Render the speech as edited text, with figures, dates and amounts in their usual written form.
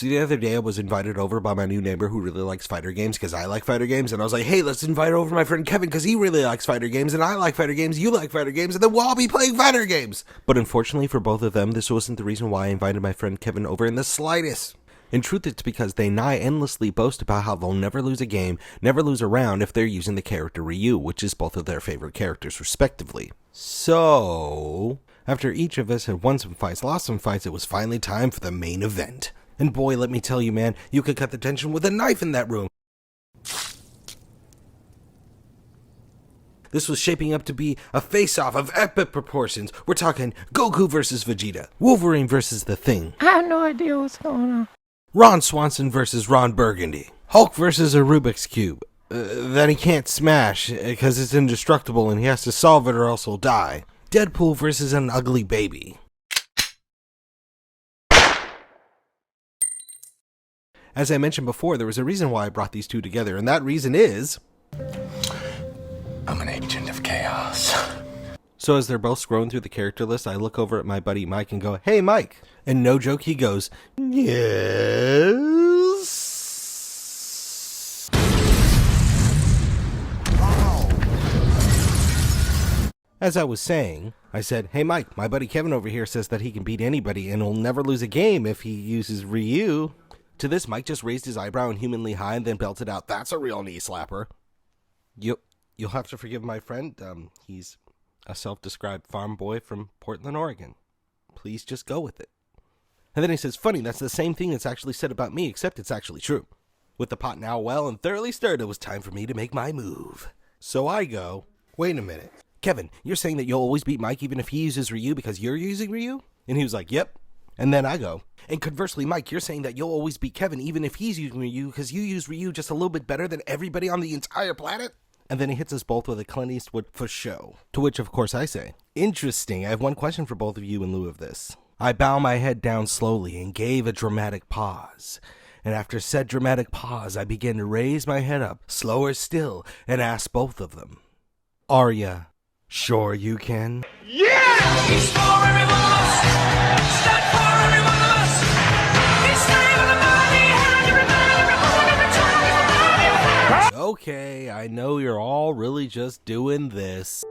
So the other day I was invited over by my new neighbor who really likes fighter games because I like fighter games, and I was like, hey, let's invite over my friend Kevin because he really likes fighter games, and I like fighter games, you like fighter games, and then we'll all be playing fighter games. But unfortunately for both of them, this wasn't the reason why I invited my friend Kevin over in the slightest. In truth, it's because they nigh endlessly boast about how they'll never lose a game, never lose a round if they're using the character Ryu, which is both of their favorite characters respectively. So, after each of us had won some fights, lost some fights, it was finally time for the main event. And boy, let me tell you, man, you could cut the tension with a knife in that room. This was shaping up to be a face-off of epic proportions. We're talking Goku versus Vegeta, Wolverine versus The Thing. I have no idea what's going on. Ron Swanson versus Ron Burgundy. Hulk versus a Rubik's Cube. That he can't smash because it's indestructible and he has to solve it or else he'll die. Deadpool versus an ugly baby. As I mentioned before, there was a reason why I brought these two together, and that reason is... I'm an agent of chaos. So as they're both scrolling through the character list, I look over at my buddy Mike and go, hey Mike! And no joke, he goes, yes! Wow. As I was saying, I said, hey Mike, my buddy Kevin over here says that he can beat anybody and he'll never lose a game if he uses Ryu. To this, Mike just raised his eyebrow inhumanly high and then belted out, that's a real knee slapper. You'll have to forgive my friend. He's a self-described farm boy from Portland, Oregon. Please just go with it. And then he says, funny, that's the same thing that's actually said about me, except it's actually true. With the pot now well and thoroughly stirred, it was time for me to make my move. So I go, wait a minute. Kevin, you're saying that you'll always beat Mike even if he uses Ryu because you're using Ryu? And he was like, yep. And then I go, and conversely, Mike, you're saying that you'll always beat Kevin even if he's using Ryu because you use Ryu just a little bit better than everybody on the entire planet? And then he hits us both with a Clint Eastwood for show. To which, of course, I say, interesting, I have one question for both of you in lieu of this. I bow my head down slowly and gave a dramatic pause. And after said dramatic pause, I began to raise my head up, slower still, and ask both of them, are ya sure you can? Yeah! He's for every one of us. Stand for every one of us. He's for everybody, and every time, every time. Okay, I know you're all really just doing this.